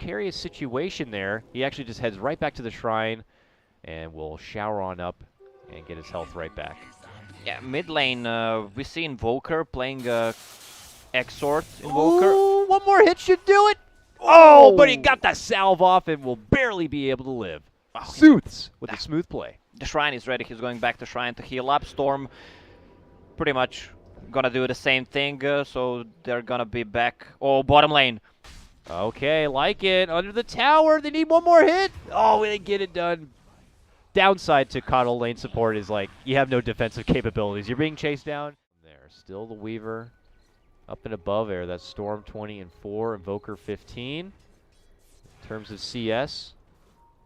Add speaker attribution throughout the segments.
Speaker 1: precarious situation there. He actually just heads right back to the shrine and will shower on up and get his health right back.
Speaker 2: Yeah, mid lane, we see Invoker playing Exort Invoker.
Speaker 1: Ooh, one more hit should do it. Oh, but he got that salve off and will barely be able to live.
Speaker 2: Oh,
Speaker 1: Sooths with a smooth play.
Speaker 2: The shrine is ready. He's going back to shrine to heal up. Storm pretty much gonna do the same thing, so they're gonna be back. Oh, bottom lane.
Speaker 1: Okay, like it. Under the tower, they need one more hit. Oh, they get it done. Downside to Kotarō lane support is like you have no defensive capabilities. You're being chased down. There, still the Weaver up and above there. That's Storm 20 and 4, Invoker 15 in terms of CS.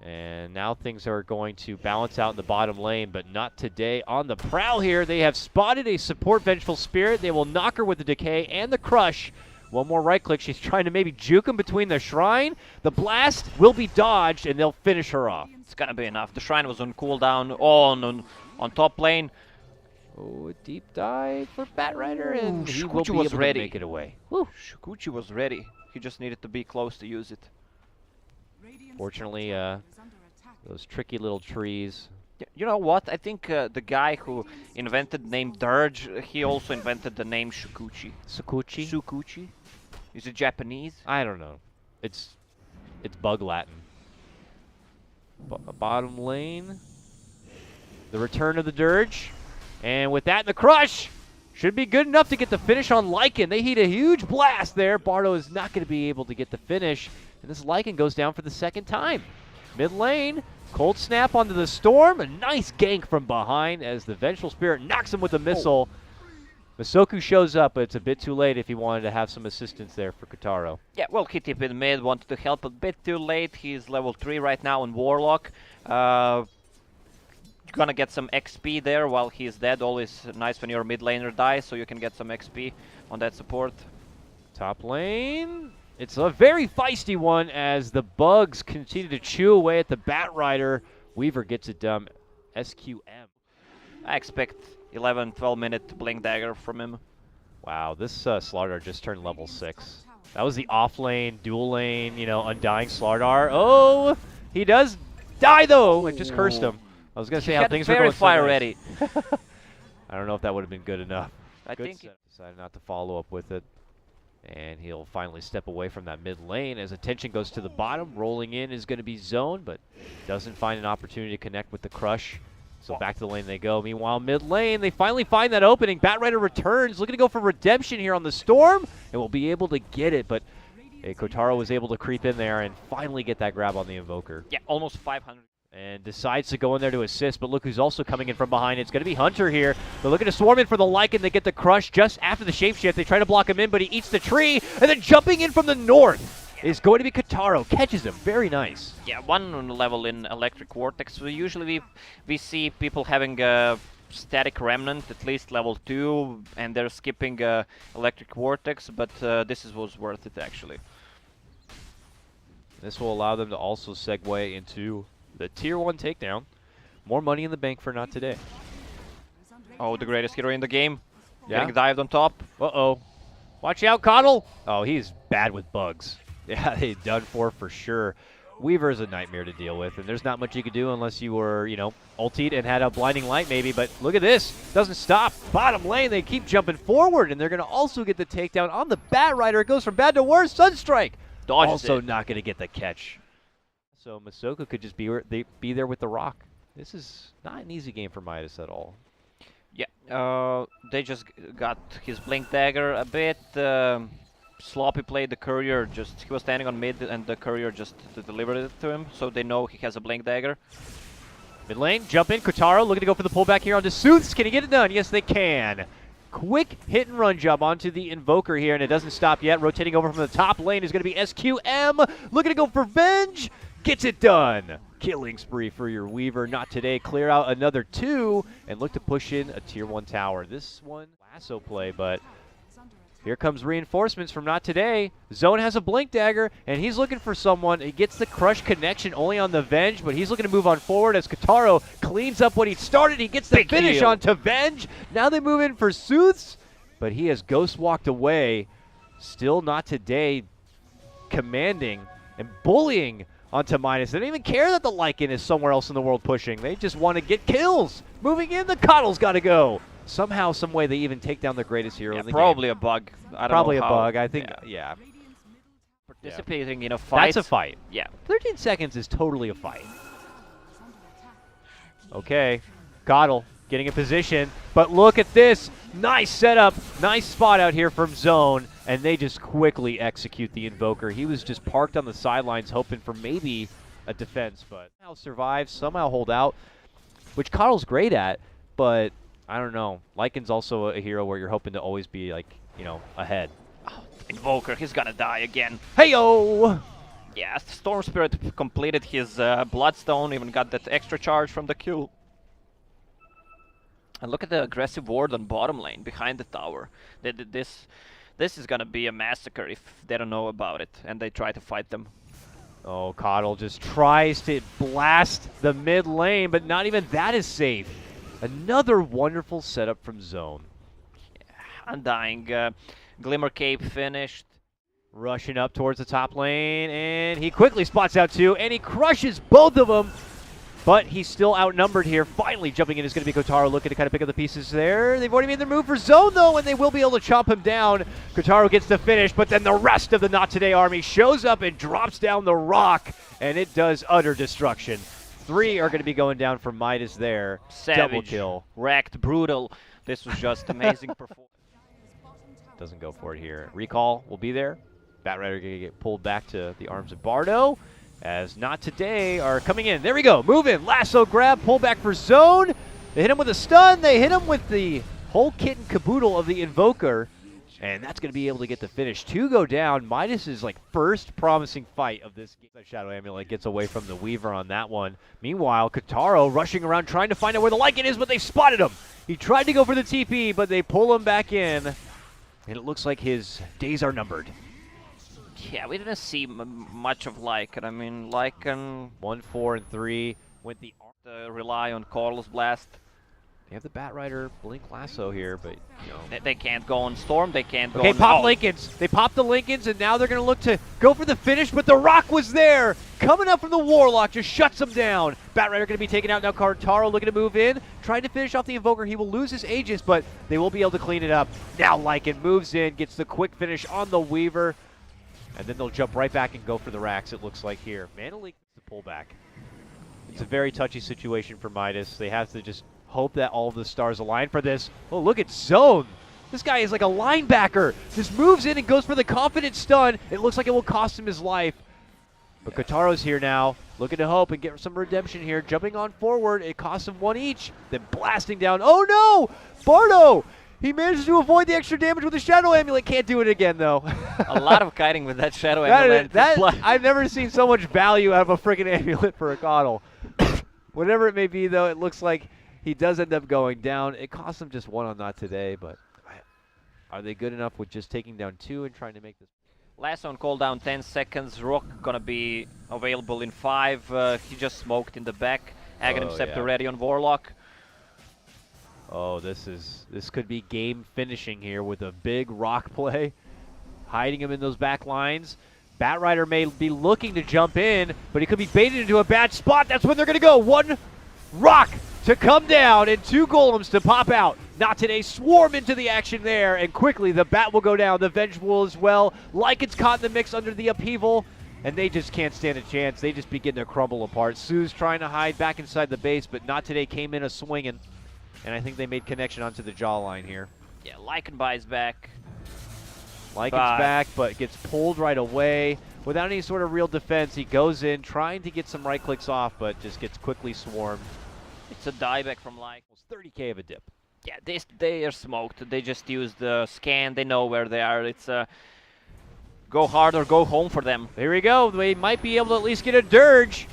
Speaker 1: And now things are going to balance out in the bottom lane, but not today. On the prowl here, they have spotted a support Vengeful Spirit. They will knock her with the Decay and the Crush. One more right click. She's trying to maybe juke him between the Shrine. The Blast will be dodged, and they'll finish her off.
Speaker 2: It's gonna be enough. The Shrine was on cooldown on top lane.
Speaker 1: Oh, a deep dive for Batrider, and he will be
Speaker 2: was
Speaker 1: able
Speaker 2: ready.
Speaker 1: to make it away.
Speaker 2: Woo. Shukuchi was ready. He just needed to be close to use it.
Speaker 1: Fortunately, those tricky little trees.
Speaker 2: You know what? I think the guy who invented the name Dirge, he also invented the name Shukuchi.
Speaker 1: Sakuchi?
Speaker 2: Shukuchi? Is it Japanese?
Speaker 1: I don't know. It's bug Latin. Bottom lane. The return of the Dirge. And with that, the Crush should be good enough to get the finish on Lycan. They hit a huge blast there. Bardo is not going to be able to get the finish. And this Lycan goes down for the second time. Mid lane, cold snap onto the Storm. A nice gank from behind as the Vengeful Spirit knocks him with a missile. Masoku shows up, but it's a bit too late if he wanted to have some assistance there for Kotarō.
Speaker 2: Yeah, well, he tipped in mid, wanted to help a bit too late. He's level 3 right now in Warlock. Gonna get some XP there while he's dead. Always nice when your mid laner dies, so you can get some XP on that support.
Speaker 1: Top lane. It's a very feisty one as the bugs continue to chew away at the Batrider. Weaver gets it done. SQM.
Speaker 2: I expect 11-12 minute Blink Dagger from him.
Speaker 1: Wow, this Slardar just turned level 6. That was the off lane, dual lane, you know, undying Slardar. Oh, he does die though. It just cursed him. I was going to say how things were going
Speaker 2: Verify
Speaker 1: so
Speaker 2: already.
Speaker 1: I don't know if that would have been good enough.
Speaker 2: I think
Speaker 1: decided not to follow up with it. And he'll finally step away from that mid lane as attention goes to the bottom. Rolling in is going to be Zone, but doesn't find an opportunity to connect with the Crush. So back to the lane they go. Meanwhile, mid lane, they finally find that opening. Batrider returns, looking to go for redemption here on the Storm, and will be able to get it. But Kotarō was able to creep in there and finally get that grab on the Invoker.
Speaker 2: Yeah, almost 500.
Speaker 1: And decides to go in there to assist, but look who's also coming in from behind. It's going to be Hunter here. They're looking to swarm in for the Lycan. They get the Crush just after the shapeshift. They try to block him in, but he eats the tree. And then jumping in from the north is going to be Kotarō. Catches him. Very nice.
Speaker 2: Yeah, one level in Electric Vortex. So usually we see people having a Static Remnant, at least level 2, and they're skipping Electric Vortex, but this was worth it, actually.
Speaker 1: This will allow them to also segue into the Tier 1 takedown. More money in the bank for not today.
Speaker 2: Oh, the greatest hero in the game.
Speaker 1: Yeah.
Speaker 2: Getting dived on top.
Speaker 1: Uh-oh. Watch out, Coddle. Oh, he's bad with bugs. Yeah, he's done for sure. Weaver is a nightmare to deal with, and there's not much you could do unless you were, you know, ultied and had a blinding light maybe, but look at this. Doesn't stop. Bottom lane, they keep jumping forward, and they're going to also get the takedown on the Batrider. It goes from bad to worse. Sunstrike.
Speaker 2: Dodges
Speaker 1: also
Speaker 2: it.
Speaker 1: not going to get the catch. So Masoku could just be there with the rock. This is not an easy game for Midas at all.
Speaker 2: Yeah, they just got his Blink Dagger a bit. Sloppy played the Courier. He was standing on mid, and the Courier just delivered it to him, so they know he has a Blink Dagger.
Speaker 1: Mid lane, jump in. Kotarō looking to go for the pullback here onto Sooths. Can he get it done? Yes, they can. Quick hit and run job onto the Invoker here, and it doesn't stop yet. Rotating over from the top lane is going to be SQM. Looking to go for Venge. Gets it done. Killing spree for your Weaver. Not today. Clear out another 2 and look to push in a Tier 1 tower. This one, lasso play, but here comes reinforcements from not today. Zone has a Blink Dagger, and he's looking for someone. He gets the Crush connection only on the Venge, but he's looking to move on forward as Kotarō cleans up what he started. He gets the finish onto Venge. Now they move in for Sooths, but he has ghost walked away. Still not today commanding and bullying onto Midas. They don't even care that the Lycan is somewhere else in the world pushing. They just want to get kills. Moving in, the Kotarō's got to go. Somehow, some way, they even take down the greatest hero in the
Speaker 2: probably
Speaker 1: game.
Speaker 2: a bug. I don't
Speaker 1: Probably
Speaker 2: know
Speaker 1: a
Speaker 2: how.
Speaker 1: bug. I think, yeah.
Speaker 2: Participating in a fight.
Speaker 1: That's a fight.
Speaker 2: Yeah.
Speaker 1: 13 seconds is totally a fight. Okay, Kotarō getting a position, but look at this. Nice setup, nice spot out here from Zone, and they just quickly execute the Invoker. He was just parked on the sidelines hoping for maybe a defense, but somehow survive, somehow hold out, which Kotaro's great at, but I don't know. Lycan's also a hero where you're hoping to always be, like, you know, ahead.
Speaker 2: Oh, Invoker, he's gonna die again.
Speaker 1: Hey-yo!
Speaker 2: Yeah, Storm Spirit completed his Bloodstone, even got that extra charge from the kill. And look at the aggressive ward on bottom lane, behind the tower. This is gonna be a massacre if they don't know about it, and they try to fight them.
Speaker 1: Oh, Kotarō just tries to blast the mid lane, but not even that is safe. Another wonderful setup from Zone.
Speaker 2: Yeah, Undying. Glimmer Cape finished.
Speaker 1: Rushing up towards the top lane, and he quickly spots out two, and he crushes both of them. But he's still outnumbered here. Finally jumping in is going to be Kotarō, looking to kind of pick up the pieces there. They've already made their move for Zone, though, and they will be able to chomp him down. Kotarō gets the finish, but then the rest of the Not Today army shows up and drops down the rock, and it does utter destruction. 3 are going to be going down for Midas there.
Speaker 2: Savage.
Speaker 1: Double kill.
Speaker 2: Wrecked. Brutal. This was just amazing performance.
Speaker 1: Doesn't go for it here. Recall will be there. Batrider going to get pulled back to the arms of Bardo, as Not Today are coming in. There we go. Move in. Lasso grab. Pull back for Zone. They hit him with a stun. They hit him with the whole kit and caboodle of the Invoker. And that's going to be able to get the finish. 2 go down. Midas' like first promising fight of this game. Shadow Amulet gets away from the Weaver on that one. Meanwhile, Kotarō rushing around trying to find out where the Lycan is, but they spotted him. He tried to go for the TP, but they pull him back in. And it looks like his days are numbered.
Speaker 2: Yeah, we didn't see much of Lycan. I mean, Lycan
Speaker 1: 1, 4, and 3 went the
Speaker 2: rely on Carlos Blast.
Speaker 1: They have the Batrider Blink Lasso here, but you know
Speaker 2: They can't go on Storm. They can't go.
Speaker 1: Okay,
Speaker 2: on
Speaker 1: pop Lincolns. They popped the Lincolns, and now they're going to look to go for the finish, but the Rock was there. Coming up from the Warlock, just shuts them down. Batrider going to be taken out now. Kotarō looking to move in, trying to finish off the Invoker. He will lose his Aegis, but they will be able to clean it up. Now Lycan moves in, gets the quick finish on the Weaver, and then they'll jump right back and go for the Racks, it looks like here. Mana Leak the pullback. It's a very touchy situation for Midas. They have to just hope that all of the stars align for this. Oh, look at Zone. This guy is like a linebacker. Just moves in and goes for the confident stun. It looks like it will cost him his life. But Kotaro's here now, looking to hope and get some redemption here. Jumping on forward, it costs him 1 each. Then blasting down. Oh no! Bardo! He manages to avoid the extra damage with the Shadow Amulet. Can't do it again, though.
Speaker 2: A lot of kiting with that Shadow Amulet.
Speaker 1: I've never seen so much value out of a freaking amulet for a Kotarō. Whatever it may be, though, it looks like he does end up going down. It costs him just 1 on Not Today, but are they good enough with just taking down 2 and trying to make this?
Speaker 2: Last on cooldown 10 seconds. Rock gonna be available in 5. He just smoked in the back. Aghanim Scepter ready on Warlock.
Speaker 1: Oh, this could be game finishing here with a big Rock play. Hiding him in those back lines. Batrider may be looking to jump in, but he could be baited into a bad spot. That's when they're gonna go. 1 Rock to come down and 2 golems to pop out. Not Today swarm into the action there, and quickly the bat will go down. The Venge will as well. Lycan's caught in the mix under the upheaval, and they just can't stand a chance. They just begin to crumble apart. Sooths trying to hide back inside the base, but Not Today came in swinging, and I think they made connection onto the jawline here.
Speaker 2: Yeah, Lycan buys back.
Speaker 1: Lycan's back, but gets pulled right away. Without any sort of real defense, he goes in, trying to get some right clicks off, but just gets quickly swarmed.
Speaker 2: It's a dieback from Lycan.
Speaker 1: 30k of a dip.
Speaker 2: Yeah, they are smoked. They just use the scan. They know where they are. It's go hard or go home for them.
Speaker 1: Here we go. They might be able to at least get a dirge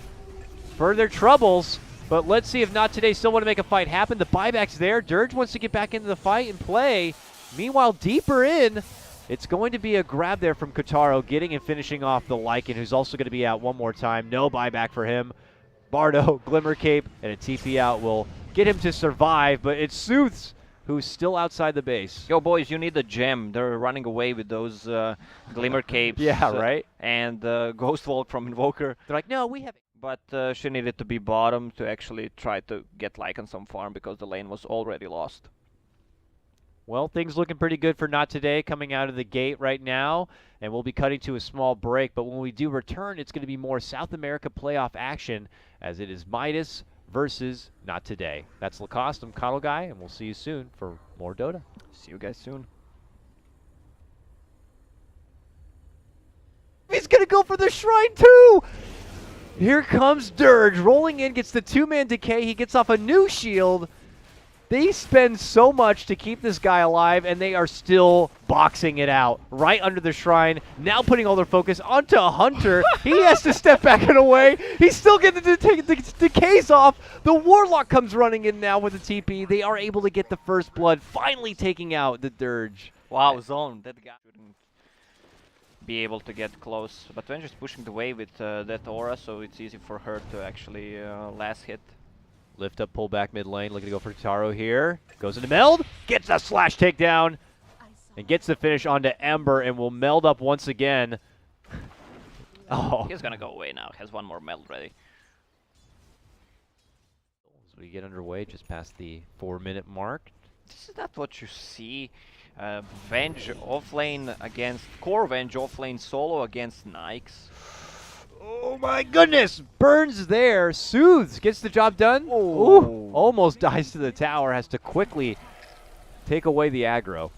Speaker 1: for their troubles. But let's see if Not Today still want to make a fight happen. The buyback's there. Dirge wants to get back into the fight and play. Meanwhile, deeper in, it's going to be a grab there from Kotarō, getting and finishing off the Lycan, who's also going to be out one more time. No buyback for him. Bardo, Glimmer Cape, and a TP out will get him to survive, but it's Sooths who's still outside the base.
Speaker 2: Yo, boys, you need a gem. They're running away with those Glimmer Capes.
Speaker 1: Yeah, right?
Speaker 2: And Ghost Vault from Invoker.
Speaker 1: They're like, no, we have...
Speaker 2: But she needed to be bottom to actually try to get Lycan some farm because the lane was already lost.
Speaker 1: Well, things looking pretty good for Not Today coming out of the gate right now, and we'll be cutting to a small break. But when we do return, it's going to be more South America playoff action as it is Midas versus Not Today. That's Lacoste, I'm Coddle Guy, and we'll see you soon for more Dota.
Speaker 2: See you guys soon.
Speaker 1: He's going to go for the Shrine too! Here comes Dirge, rolling in, gets the two-man decay. He gets off a new shield. They spend so much to keep this guy alive, and they are still boxing it out right under the Shrine. Now putting all their focus onto Hunter. He has to step back and away. He's still getting the decays off. The Warlock comes running in now with the TP. They are able to get the first blood, finally taking out the Dirge.
Speaker 2: Wow, Zone, that guy shouldn't be able to get close. But Venge's pushing the way with that aura, so it's easy for her to actually last hit.
Speaker 1: Lift up, pull back mid lane, looking to go for Kotarō here. Goes into meld, gets a slash takedown, and gets the finish onto Ember, and will meld up once again. Oh.
Speaker 2: He's gonna go away now, has one more meld ready.
Speaker 1: As we get underway, just past the 4-minute mark.
Speaker 2: This is not what you see. Venge offlane against core Venge offlane solo against Nikes.
Speaker 1: Oh my goodness! Burns there. Sooths gets the job done.
Speaker 2: Oh.
Speaker 1: Ooh, almost dies to the tower. Has to quickly take away the aggro.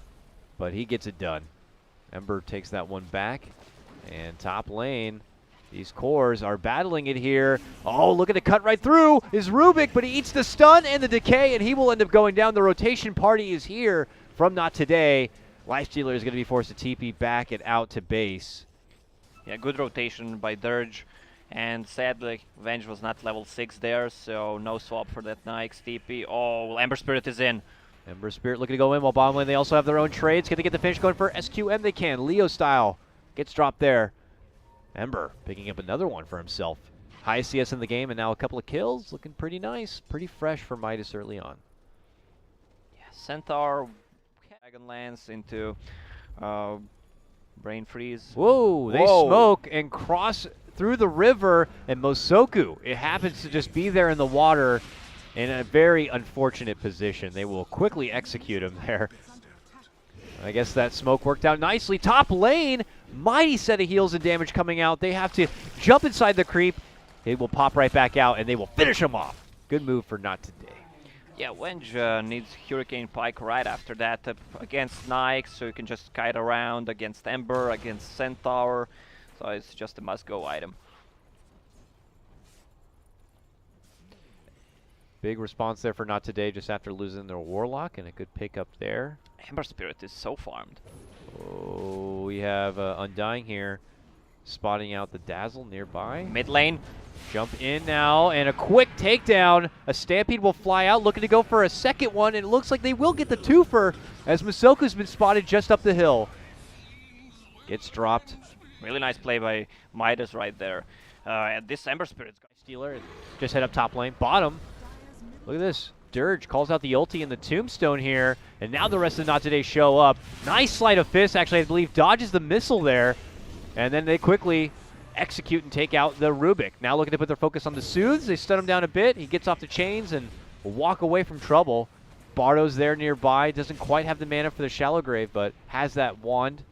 Speaker 1: But he gets it done. Ember takes that one back. And top lane, these cores are battling it here. Oh, look at it cut right through. Is Rubik, but he eats the stun and the decay, and he will end up going down. The rotation party is here from Not Today. Lifestealer is going to be forced to TP back and out to base.
Speaker 2: Yeah, good rotation by Dirge, and sadly, Venge was not level 6 there, so no swap for that Nikes TP. Oh, Ember Spirit is in.
Speaker 1: Ember Spirit looking to go in while bottom lane they also have their own trades. Can they get the finish going for SQM? They can. LeoStyle gets dropped there. Ember picking up another one for himself. Highest CS in the game and now a couple of kills. Looking pretty nice. Pretty fresh for Midas early on.
Speaker 2: Yeah, Centaur, Dragonlance into Brain Freeze.
Speaker 1: Whoa, they smoke and cross through the river, and Masoku, it happens to just be there in the water in a very unfortunate position. They will quickly execute him there. I guess that smoke worked out nicely. Top lane, mighty set of heals and damage coming out. They have to jump inside the creep. They will pop right back out, and they will finish him off. Good move for Not Today.
Speaker 2: Yeah, Venge needs Hurricane Pike right after that against Nike, so you can just kite around against Ember, against Centaur. So it's just a must-go item.
Speaker 1: Big response there for Not Today just after losing their Warlock, and a good pickup there.
Speaker 2: Ember Spirit is so farmed.
Speaker 1: Oh, we have Undying here, spotting out the Dazzle nearby.
Speaker 2: Mid lane.
Speaker 1: Jump in now, and a quick takedown. A Stampede will fly out, looking to go for a second one, and it looks like they will get the twofer as Masoku's been spotted just up the hill. Gets dropped.
Speaker 2: Really nice play by Midas right there. And this Ember Spirit's got
Speaker 1: Stealer, just head up top lane. Bottom. Look at this. Dirge calls out the ulti and the tombstone here, and now the rest of Not Today show up. Nice sleight of fist, actually, I believe, dodges the missile there, and then they quickly execute and take out the Rubik. Now looking to put their focus on the Sooths. They stun him down a bit. He gets off the chains and will walk away from trouble. Bardo's there nearby. Doesn't quite have the mana for the Shallow Grave, but has that wand.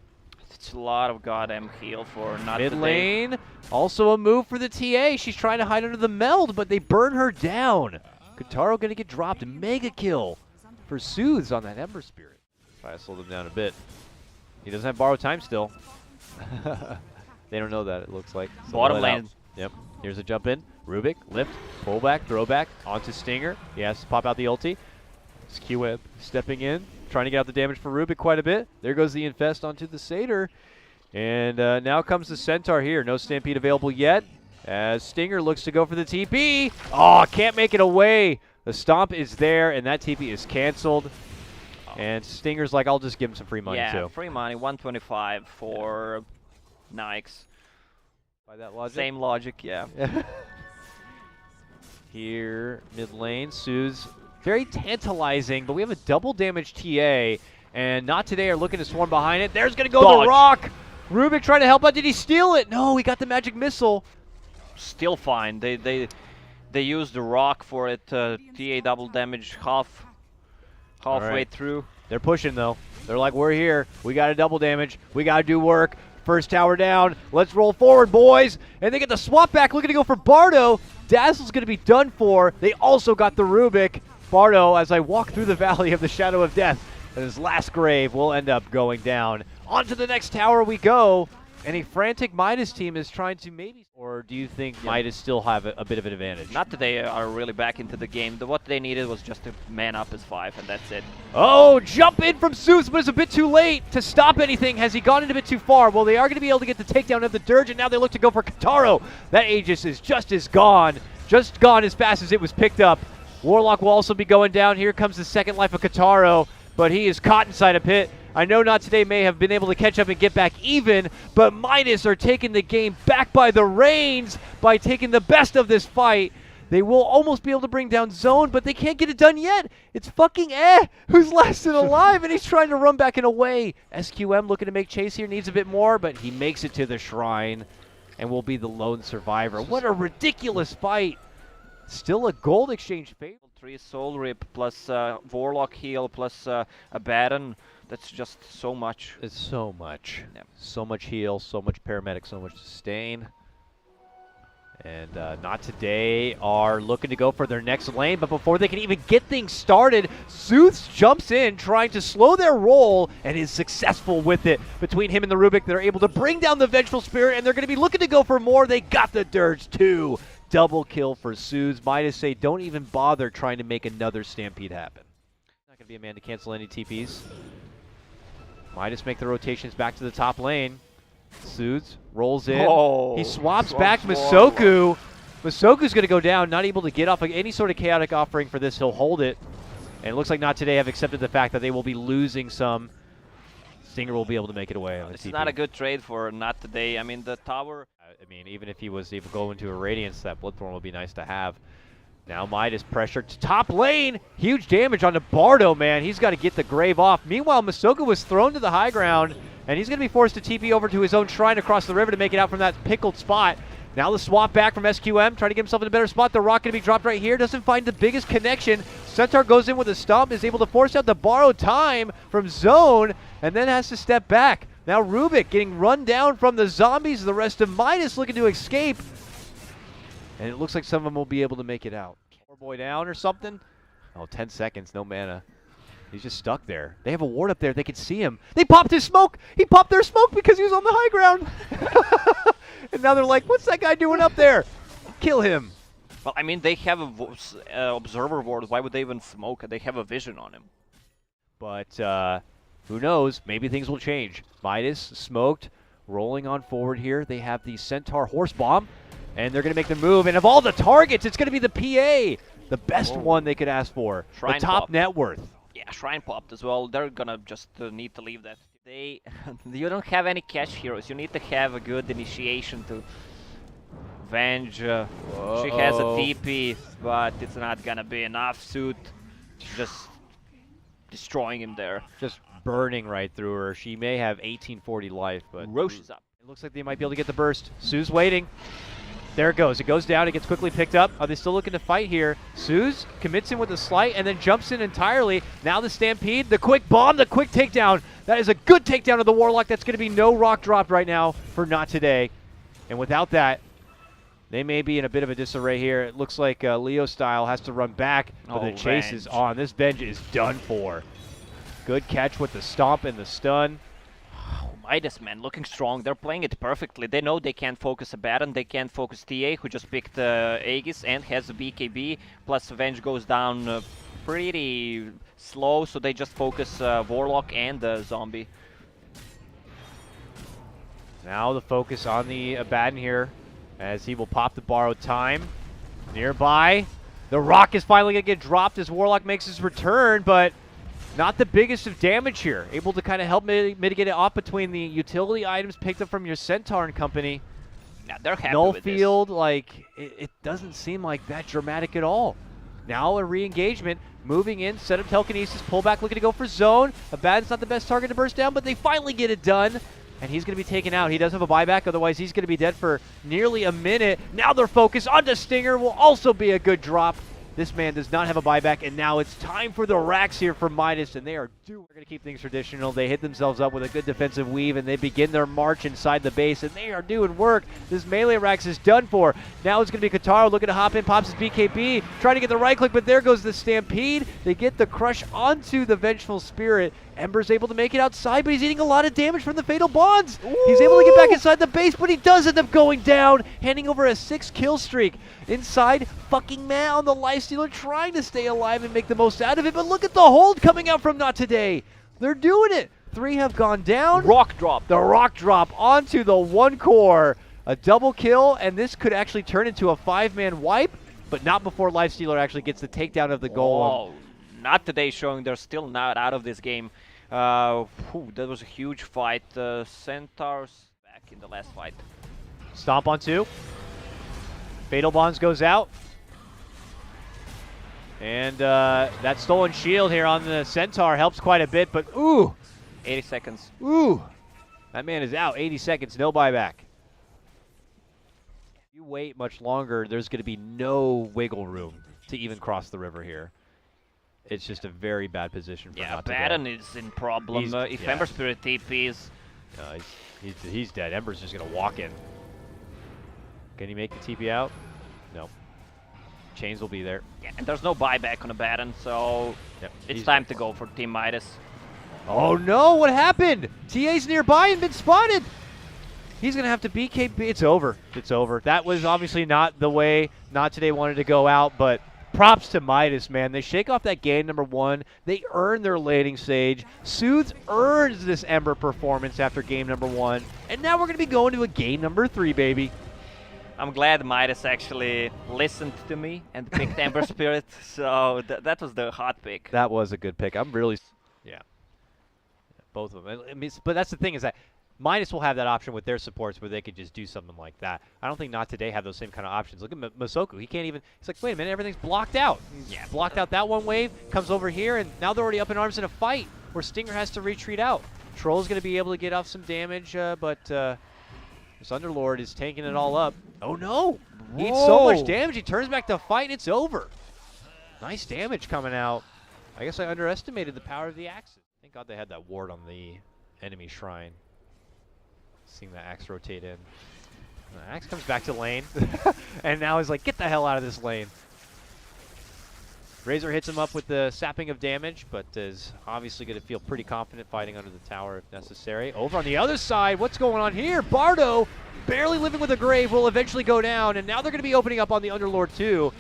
Speaker 2: It's a lot of goddamn heal for Not
Speaker 1: Mid
Speaker 2: Today.
Speaker 1: lane. Also a move for the TA. She's trying to hide under the meld, but they burn her down. Kotarō going to get dropped. Mega kill for Sooths on that Ember Spirit. Try to slow them down a bit. He doesn't have borrowed time still. They don't know that, it looks like. So
Speaker 2: Bottom lane.
Speaker 1: Yep. Here's a jump in. Rubik, lift, pull back, throw back, onto Stinger. He has to pop out the ulti. It's QWeb stepping in, trying to get out the damage for Rubik quite a bit. There goes the Infest onto the Satyr. And now comes the Centaur here. No Stampede available yet, as Stinger looks to go for the TP. Oh, can't make it away. The Stomp is there, and that TP is canceled. And Stinger's like, I'll just give him some free money, too.
Speaker 2: Yeah, free money, 125 for Nikes.
Speaker 1: By that logic?
Speaker 2: Same logic, yeah.
Speaker 1: Here, mid lane, Sooths very tantalizing, but we have a double damage TA, and Not Today are looking to swarm behind it. There's going to go
Speaker 2: Dodge.
Speaker 1: the rock. Rubik trying to help out. Did he steal it? No, he got the magic missile.
Speaker 2: Still fine. They used the rock for it. TA double damage halfway
Speaker 1: right.
Speaker 2: through.
Speaker 1: They're pushing, though. They're like, we're here. We got to double damage. We got to do work. First tower down. Let's roll forward, boys. And they get the swap back. Looking to go for Bardo. Dazzle's going to be done for. They also got the Rubik. Bardo, as I walk through the valley of the shadow of death, and his last grave will end up going down. On to the next tower we go. And a frantic Midas team is trying to maybe... Or do you think Midas still have a bit of an advantage?
Speaker 2: Not that they are really back into the game. What they needed was just to man up as 5, and that's it.
Speaker 1: Oh, jump in from Sooths, but it's a bit too late to stop anything. Has he gone in a bit too far? Well, they are going to be able to get the takedown of the Dirge, and now they look to go for Kotarō. That Aegis is just as gone as fast as it was picked up. Warlock will also be going down. Here comes the second life of Kotarō, but he is caught inside a pit. I know Not Today may have been able to catch up and get back even, but Midas are taking the game back by the reins by taking the best of this fight. They will almost be able to bring down Zone, but they can't get it done yet. It's FuckinEh who's lasted alive, and he's trying to run back and away. SQM looking to make chase here, needs a bit more, but he makes it to the shrine and will be the lone survivor. What a ridiculous fight. Still a gold exchange favor.
Speaker 2: 3 Soul Rip plus Warlock heal plus a Baron. That's just so much.
Speaker 1: It's so much.
Speaker 2: Yep.
Speaker 1: So much heal, so much paramedic, so much sustain. And Not Today are looking to go for their next lane, but before they can even get things started, Sooths jumps in trying to slow their roll and is successful with it. Between him and the Rubik, they're able to bring down the Vengeful Spirit, and they're going to be looking to go for more. They got the Dirge too. Double kill for Sooths. Midas say don't even bother trying to make another Stampede happen. Not going to be a man to cancel any TPs. Midas make the rotations back to the top lane. Sooths rolls in.
Speaker 2: Oh,
Speaker 1: he swaps back Masoku. Masoku's going to go down, not able to get off any sort of chaotic offering for this. He'll hold it. And it looks like Not Today have accepted the fact that they will be losing some. Stinger will be able to make it away on the
Speaker 2: It's
Speaker 1: TP.
Speaker 2: not a good trade for Not Today. I mean, the tower...
Speaker 1: I mean, even if he was able to go into a Radiance, that Bloodthorn would be nice to have. Now Midas pressured to top lane. Huge damage onto Bardo, man. He's got to get the grave off. Meanwhile, Masoku was thrown to the high ground, and he's going to be forced to TP over to his own shrine across the river to make it out from that pickled spot. Now the swap back from SQM, trying to get himself in a better spot. The rock going to be dropped right here. Doesn't find the biggest connection. Centaur goes in with a stomp, is able to force out the borrowed time from Zone, and then has to step back. Now Rubik getting run down from the zombies. The rest of Midas looking to escape. And it looks like some of them will be able to make it out. Poor boy down or something. Oh, 10 seconds, no mana. He's just stuck there. They have a ward up there. They can see him. They popped his smoke. He popped their smoke because he was on the high ground. And now they're like, what's that guy doing up there? Kill him.
Speaker 2: Well, I mean, they have a observer ward. Why would they even smoke? They have a vision on him.
Speaker 1: But who knows? Maybe things will change. Midas smoked, rolling on forward here. They have the Centaur Horse Bomb, and they're going to make the move. And of all the targets, it's going to be the PA. The best one they could ask for.
Speaker 2: Shrine
Speaker 1: the top
Speaker 2: pop.
Speaker 1: net worth.
Speaker 2: Yeah, Shrine popped as well. They're gonna just need to leave that. You don't have any catch heroes. You need to have a good initiation to Venge. She has a TP, but it's not gonna be enough. Suit just destroying him there.
Speaker 1: Just burning right through her. She may have 1840 life, but
Speaker 2: Roche is up.
Speaker 1: it looks like they might be able to get the burst. Sue's waiting. There it goes. It goes down. It gets quickly picked up. Are they still looking to fight here? Sooths commits in with a slight and then jumps in entirely. Now the Stampede, the quick bomb, the quick takedown. That is a good takedown of the Warlock. That's going to be no rock dropped right now for Not Today. And without that, they may be in a bit of a disarray here. It looks like LeoStyle has to run back, but the chase is on. This Venge is done for. Good catch with the stomp and the stun.
Speaker 2: Midas, man, looking strong. They're playing it perfectly. They know they can't focus a Baron. They can't focus TA, who just picked Aegis and has a BKB. Plus, Venge goes down pretty slow, so they just focus Warlock and the Zombie.
Speaker 1: Now the focus on the Abaddon here, as he will pop the borrowed time. Nearby, the rock is finally going to get dropped as Warlock makes his return, but not the biggest of damage here. Able to kind of help mitigate it off between the utility items picked up from your Centaur and company.
Speaker 2: Yeah, they're happy
Speaker 1: Null
Speaker 2: with
Speaker 1: field, like, it doesn't seem like that dramatic at all. Now a re-engagement, moving in, set up telekinesis, pullback, looking to go for zone. Abaddon's not the best target to burst down, but they finally get it done. And he's going to be taken out. He does have a buyback, otherwise he's going to be dead for nearly a minute. Now they're focused onto Stinger, will also be a good drop. This man does not have a buyback, and now it's time for the racks here for Midas, and they are due. They're going to keep things traditional. They hit themselves up with a good defensive weave, and they begin their march inside the base, and they are doing work. This melee racks is done for. Now it's going to be Kotarō looking to hop in, pops his BKB, trying to get the right click, but there goes the Stampede. They get the crush onto the Vengeful Spirit. Ember's able to make it outside, but he's eating a lot of damage from the Fatal Bonds. Ooh. He's able to get back inside the base, but he does end up going down, handing over a 6-kill streak. Inside, FuckinEh on the Lifestealer trying to stay alive and make the most out of it, but look at the hold coming out from Not Today. They're doing it. 3 have gone down.
Speaker 2: Rock drop.
Speaker 1: The rock drop onto the 1 core. A double kill, and this could actually turn into a 5-man wipe, but not before Lifestealer actually gets the takedown of the golem.
Speaker 2: Not Today showing they're still not out of this game. That was a huge fight. Centaurs back in the last fight.
Speaker 1: Stomp on 2. Fatal Bonds goes out. And that stolen shield here on the Centaur helps quite a bit, but ooh!
Speaker 2: 80 seconds.
Speaker 1: Ooh! That man is out. 80 seconds, no buyback. If you wait much longer, there's going to be no wiggle room to even cross the river here. It's just a very bad position for Not Today.
Speaker 2: Baron is in problem. If Ember Spirit TPs...
Speaker 1: he's dead. Ember's just going to walk in. Can he make the TP out? No. Chains will be there.
Speaker 2: Yeah, and there's no buyback on a Baron, so it's time to go for Team Midas.
Speaker 1: Oh no, what happened? TA's nearby and been spotted. He's going to have to BKB. It's over. It's over. That was obviously not the way Not Today wanted to go out, but props to Midas, man. They shake off that game number 1. They earn their laning stage. Sooths earns this Ember performance after game number 1. And now we're going to be going to a game number 3, baby.
Speaker 2: I'm glad Midas actually listened to me and picked Ember Spirit, so that was the hot pick.
Speaker 1: That was a good pick. I'm really... Yeah. Both of them. I mean, but that's the thing is that Midas will have that option with their supports where they could just do something like that. I don't think Not Today have those same kind of options. Look at Masoku. He can't even... He's like, wait a minute, everything's blocked out. Yeah, blocked out that one wave, comes over here, and now they're already up in arms in a fight where Stinger has to retreat out. Troll's going to be able to get off some damage, but this Underlord is tanking it all up. Oh, no! He eats so much damage, he turns back to fight, and it's over. Nice damage coming out. I guess I underestimated the power of the axes. Thank God they had that ward on the enemy shrine. Seeing the axe rotate in. The axe comes back to lane. And now he's like, get the hell out of this lane. Razor hits him up with the sapping of damage, but is obviously going to feel pretty confident fighting under the tower if necessary. Over on the other side, what's going on here? Bardo, barely living with a grave, will eventually go down, and now they're going to be opening up on the Underlord too.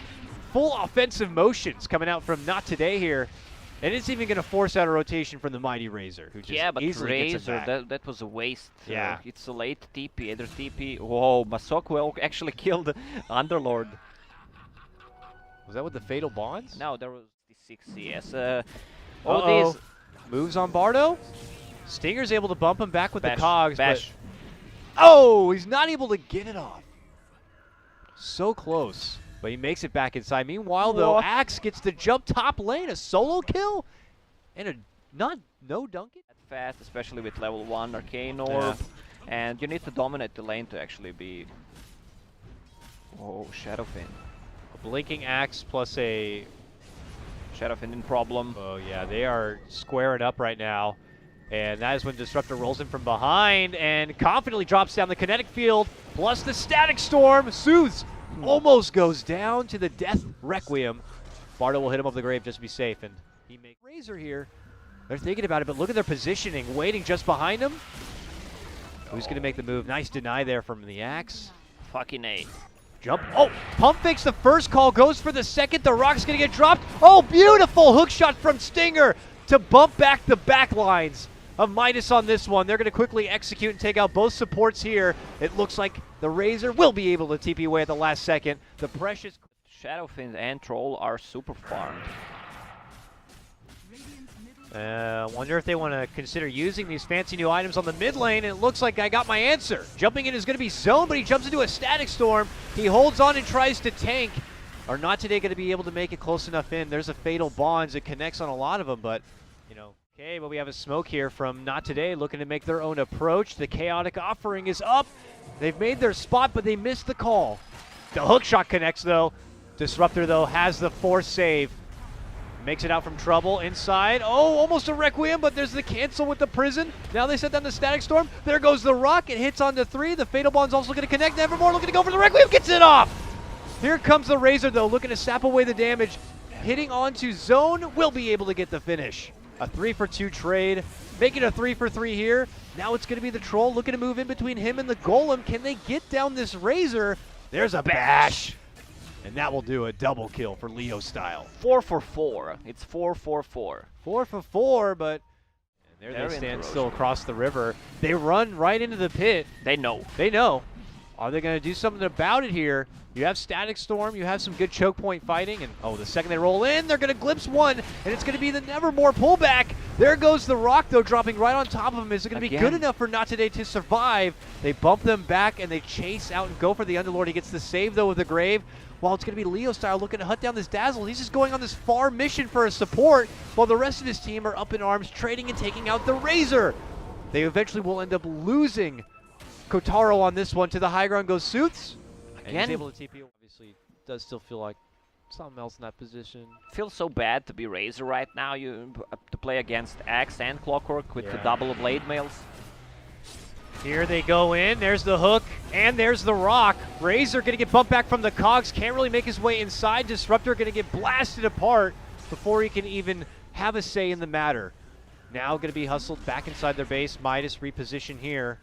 Speaker 1: Full offensive motions coming out from Not Today here. And it's even going to force out a rotation from the mighty Razor, who just easily gets it back.
Speaker 2: That was a waste.
Speaker 1: Yeah.
Speaker 2: It's a late TP, either TP. Whoa, Masoku actually killed Underlord.
Speaker 1: Was that with the Fatal Bonds?
Speaker 2: No, there was the 6 CS.
Speaker 1: All these moves on Bardo. Stinger's able to bump him back with the cogs.
Speaker 2: Bash.
Speaker 1: But oh, he's not able to get it off. So close. But he makes it back inside. Meanwhile, though, Axe gets to jump top lane, a solo kill, and a no Duncan.
Speaker 2: Fast, especially with level 1 Arcane Orb, and you need to dominate the lane to actually be... Oh, Shadowfin.
Speaker 1: A blinking Axe plus a...
Speaker 2: Shadowfin in problem.
Speaker 1: Oh yeah, they are squaring up right now. And that is when Disruptor rolls in from behind and confidently drops down the kinetic field, plus the static storm. Sooths almost goes down to the death requiem. Bardo will hit him over the grave just to be safe, and he makes Razor here. They're thinking about it, but look at their positioning, waiting just behind him. Who's going to make the move? Nice deny there from the Axe.
Speaker 2: FuckinEh.
Speaker 1: Jump. Oh, pump fakes the first call, goes for the second. The Rock's going to get dropped. Oh, beautiful hook shot from Stinger to bump back the back lines of Midas on this one. They're going to quickly execute and take out both supports here. It looks like the Razor will be able to TP away at the last second. The precious...
Speaker 2: Shadowfin and Troll are super farmed.
Speaker 1: Wonder if they want to consider using these fancy new items on the mid lane, and it looks like I got my answer. Jumping in is going to be Zone, but he jumps into a static storm. He holds on and tries to tank. Are not today going to be able to make it close enough in? There's a fatal bonds. It connects on a lot of them, but, you know. Okay, but we have a smoke here from Not Today looking to make their own approach. The chaotic offering is up. They've made their spot, but they missed the call. The hook shot connects, though. Disruptor, though, has the force save. Makes it out from trouble inside. Oh, almost a Requiem, but there's the cancel with the prison. Now they set down the Static Storm. There goes the Rock. It hits on the 3. The Fatal Bond's also going to connect. Nevermore looking to go for the Requiem. Gets it off. Here comes the Razor, though, looking to sap away the damage. Hitting onto Zone. Will be able to get the finish. A 3-for-2 trade. Making a 3-for-3 here. Now it's going to be the Troll looking to move in between him and the Golem. Can they get down this Razor? There's a bash. And that will do a double kill for LeoStyle.
Speaker 2: 4 for 4. It's 4 for 4.
Speaker 1: 4 for 4, but and there they stand still across the river. They run right into the pit.
Speaker 2: They know.
Speaker 1: They know. Are they going to do something about it here? You have Static Storm, you have some good choke point fighting, and oh, the second they roll in, they're going to glimpse one, and it's going to be the Nevermore pullback. There goes the Rock, though, dropping right on top of him. Is it going to be good enough for Not Today to survive? They bump them back, and they chase out and go for the Underlord. He gets the save, though, with the Grave. While it's going to be LeoStyle looking to hunt down this Dazzle. He's just going on this far mission for a support, while the rest of his team are up in arms, trading and taking out the Razor. They eventually will end up losing Kotarō on this one. To the high ground goes Sooths. And he's able to TP. Obviously, does still feel like something else in that position.
Speaker 2: Feels so bad to be Razor right now. You to play against Axe and Clockwork with the double blade mails.
Speaker 1: Here they go in. There's the hook, and there's the Rock. Razor going to get bumped back from the cogs. Can't really make his way inside. Disruptor going to get blasted apart before he can even have a say in the matter. Now going to be hustled back inside their base. Midas reposition here.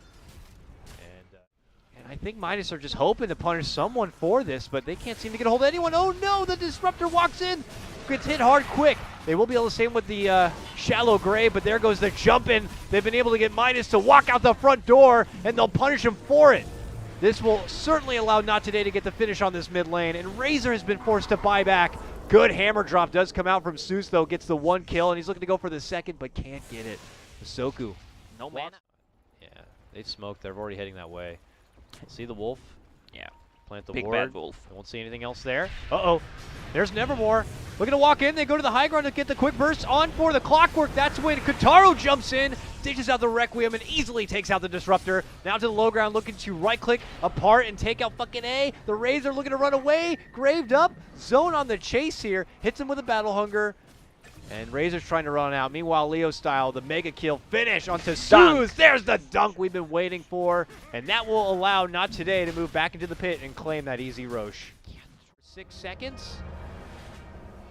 Speaker 1: And I think Midas are just hoping to punish someone for this, but they can't seem to get a hold of anyone. Oh no, the Disruptor walks in. Gets hit hard quick. They will be able to same with the shallow grave, but there goes the jump in. They've been able to get Midas to walk out the front door, and they'll punish him for it. This will certainly allow Not Today to get the finish on this mid lane, and Razor has been forced to buy back. Good hammer drop does come out from Sooths, though. Gets the 1 kill, and he's looking to go for the second, but can't get it. Masoku.
Speaker 2: No mana.
Speaker 1: Yeah, they smoked. They're already heading that way. See the wolf?
Speaker 2: Yeah.
Speaker 1: Plant the
Speaker 2: Big
Speaker 1: ward.
Speaker 2: bad wolf.
Speaker 1: I won't see anything else there. Uh-oh. There's Nevermore. Looking to walk in. They go to the high ground to get the quick burst on for the Clockwork. That's when Kotarō jumps in, dishes out the Requiem, and easily takes out the Disruptor. Now to the low ground, looking to right-click apart and take out FuckinEh. The Razor looking to run away. Graved up. Zone on the chase here. Hits him with a Battle Hunger. And Razor's trying to run out. Meanwhile, LeoStyle, the mega kill finish onto Sooths. There's the dunk we've been waiting for. And that will allow Not Today to move back into the pit and claim that easy Roche. 6 seconds.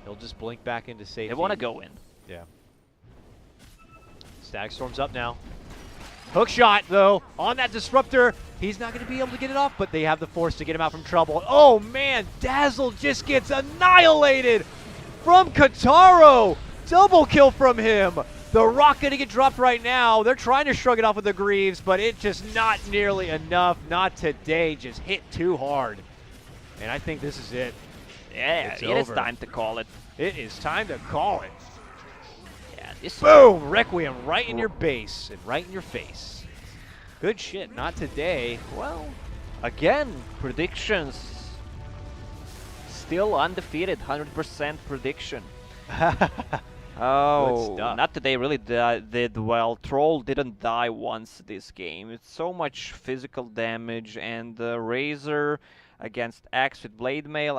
Speaker 1: He'll just blink back into safety.
Speaker 2: They want to go in.
Speaker 1: Yeah. Static Storm's up now. Hook shot, though, on that Disruptor. He's not going to be able to get it off, but they have the force to get him out from trouble. Oh, man. Dazzle just gets annihilated from Kotarō. Double kill from him. The Rock going to get dropped right now. They're trying to shrug it off with the Greaves, but it's just not nearly enough. Not today. Just hit too hard. And I think this is it.
Speaker 2: Yeah, it is time to call it.
Speaker 1: It is time to call it.
Speaker 2: Yeah, this.
Speaker 1: Boom! Requiem right in your base and right in your face. Good shit. Not today.
Speaker 2: Well, again, predictions. Still undefeated, 100% prediction. Oh, Not Today really did well. Troll didn't die once this game. It's so much physical damage, and Razor against Axe with Blade Mail.